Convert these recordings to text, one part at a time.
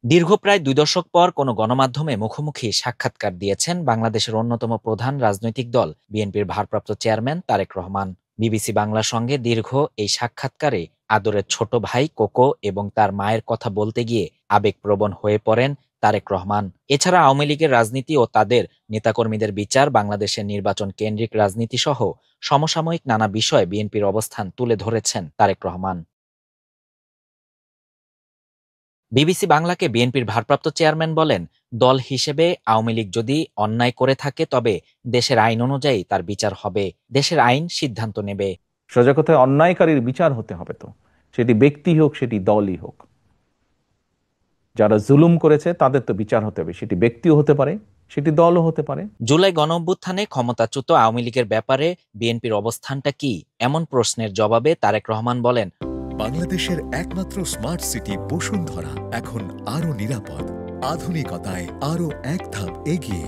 দীর্ঘ প্রায় ২ দশক পর কোনো গণমাধ্যমে মুখোমুখি সাক্ষাৎকার দিয়েছেন বাংলাদেশের অন্যতম প্রধান রাজনৈতিক দল বিএনপির ভারপ্রাপ্ত চেয়ারম্যান তারেক রহমান। বিবিসি বাংলার সঙ্গে দীর্ঘ এই সাক্ষাৎকারে আদরের ছোট ভাই কোকো এবং তার মায়ের কথা বলতে গিয়ে আবেগপ্রবণ হয়ে পড়েন তারেক রহমান। এছাড়া আওয়ামী লীগের রাজনীতি ও তাদের নেতাকর্মীদের বিচার, বাংলাদেশের নির্বাচন কেন্দ্রিক রাজনীতি সহ সমসাময়িক নানা বিষয়ে বিএনপির অবস্থান তুলে ধরেছেন তারেক রহমান। বিবিসি বাংলাকে বিএনপির ভারপ্রাপ্ত চেয়ারম্যান বলেন, দল হিসেবে আওয়ামী লীগ যদি অন্যায় করে থাকে তবে দেশের আইন অনুযায়ী তার বিচার হবে। দেশের আইন সিদ্ধান্ত নেবে। সোজা কথায় অন্যায়কারীর বিচার হতে হবে, তো সেটি ব্যক্তি হোক সেটি দলই হোক। যারা জুলুম করেছে তাদের তো বিচার হতে হবে, সেটি ব্যক্তিও হতে পারে, সেটি দলও হতে পারে। জুলাই গণঅভ্যুত্থানে ক্ষমতাচ্যুত আওয়ামী লীগের ব্যাপারে বিএনপির অবস্থানটা কি, এমন প্রশ্নের জবাবে তারেক রহমান বলেন, বাংলাদেশের একমাত্র স্মার্ট সিটি বসুন্ধরা এখন আরো নিরাপদ, আধুনিকতায় আরো এক ধাপ এগিয়ে।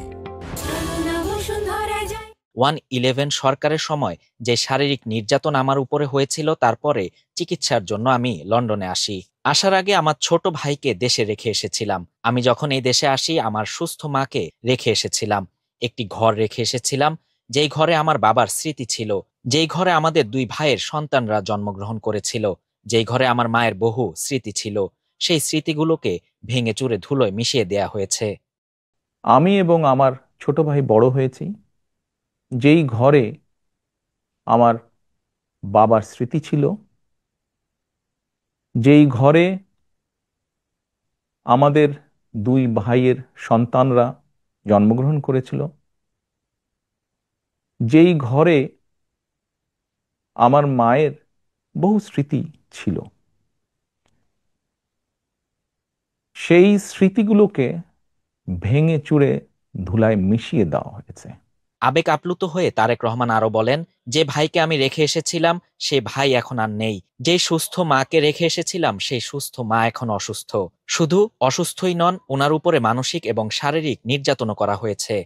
1-11 সরকারের সময় যে শারীরিক নির্যাতন আমার উপরে হয়েছিল, তারপরে চিকিৎসার জন্য আমি লন্ডনে আসি। আসার আগে আমার ছোট ভাইকে দেশে রেখে এসেছিলাম। আমি যখন এই দেশে আসি আমার সুস্থ মাকে রেখে এসেছিলাম। একটি ঘর রেখে এসেছিলাম, যেই ঘরে আমার বাবার স্মৃতি ছিল, যেই ঘরে আমাদের 2 ভাইয়ের সন্তানরা জন্মগ্রহণ করেছিল, যেই ঘরে আমার মায়ের বহু স্মৃতি ছিল। সেই স্মৃতিগুলোকে ভেঙে চুরে ধুলোয় মিশিয়ে দেয়া হয়েছে। আমি এবং আমার ছোট ভাই বড় হয়েছি যেই ঘরে আমার বাবার স্মৃতি ছিল, যেই ঘরে আমাদের 2 ভাইয়ের সন্তানরা জন্মগ্রহণ করেছিল, যেই ঘরে আমার মায়ের বহু স্মৃতি ছিল, সেই স্মৃতিগুলোকে ভেঙে চুরে ধুলায় মিশিয়ে দেওয়া হয়েছে। আবেগ আপ্লুত হয়ে তারেক রহমান আরো বলেন, যে ভাইকে আমি রেখে এসেছিলাম সে ভাই এখন আর নেই। যে সুস্থ মাকে রেখে এসেছিলাম সেই সুস্থ মা এখন অসুস্থ। শুধু অসুস্থই নন, ওনার উপরে মানসিক এবং শারীরিক নির্যাতনও করা হয়েছে।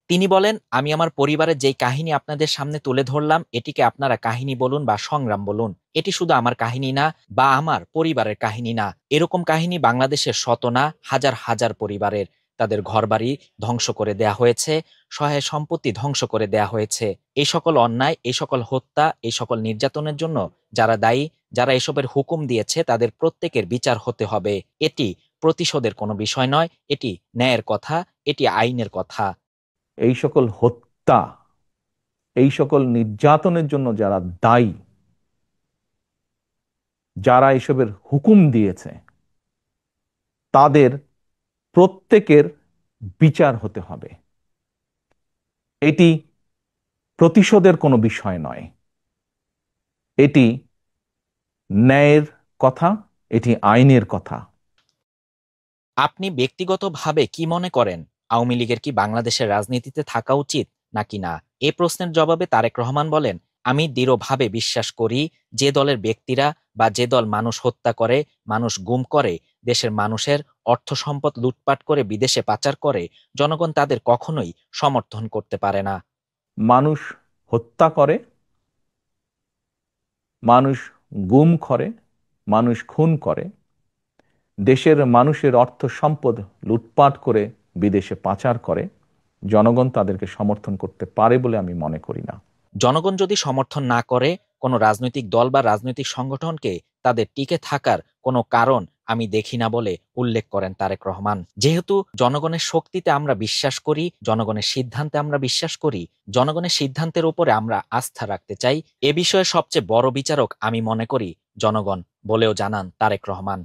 তিনি বলেন, আমি আমার পরিবারের যেই কাহিনী আপনাদের সামনে তুলে ধরলাম, এটিকে আপনারা কাহিনী বলুন বা সংগ্রাম বলুন, এটি শুধু আমার কাহিনী না বা আমার পরিবারের কাহিনী না। এরকম কাহিনী বাংলাদেশের শত না হাজার হাজার পরিবারের। তাদের ঘরবাড়ি ধ্বংস করে দেয়া হয়েছে, সহায় সম্পত্তি ধ্বংস করে দেয়া হয়েছে। এই সকল অন্যায়, এই সকল হত্যা, এই সকল নির্যাতনের জন্য যারা দায়ী, যারা এসবের হুকুম দিয়েছে, তাদের প্রত্যেকের বিচার হতে হবে। এটি প্রতিশোধের কোনো বিষয় নয়, এটি ন্যায়ের কথা, এটি আইনের কথা। এই সকল হত্যা, এই সকল নির্যাতনের জন্য যারা দায়ী, যারা এসবের হুকুম দিয়েছে, তাদের প্রত্যেকের বিচার হতে হবে। এটি প্রতিশোধের কোনো বিষয় নয়, এটি ন্যায়ের কথা, এটি আইনের কথা। আপনি ব্যক্তিগতভাবে কি মনে করেন, আওয়ামী লীগের কি বাংলাদেশের রাজনীতিতে থাকা উচিত নাকি না? এ প্রশ্নের জবাবে তারেক রহমান বলেন, আমি দৃঢ়ভাবে বিশ্বাস করি যে দলের ব্যক্তিরা বা যে দল মানুষ হত্যা করে, মানুষ গুম করে, দেশের মানুষের অর্থ সম্পদ লুটপাট করে বিদেশে পাচার করে, জনগণ তাদের কখনোই সমর্থন করতে পারে না। মানুষ হত্যা করে, মানুষ গুম করে, মানুষ খুন করে, দেশের মানুষের অর্থ সম্পদ লুটপাট করে বিদেশে পাচার করে, জনগণ তাদেরকে সমর্থন করতে পারে বলে আমি মনে করি না। জনগণ যদি সমর্থন না করে কোনো রাজনৈতিক দল বা রাজনৈতিক সংগঠনকে, তাদের টিকে থাকার কোনো কারণ আমি দেখি না বলে উল্লেখ করেন তারেক রহমান। যেহেতু জনগণের শক্তিতে আমরা বিশ্বাস করি, জনগণের সিদ্ধান্তে আমরা বিশ্বাস করি, জনগণের সিদ্ধান্তের উপরে আমরা আস্থা রাখতে চাই, এ বিষয়ে সবচেয়ে বড় বিচারক আমি মনে করি জনগণ বলেও জানান তারেক রহমান।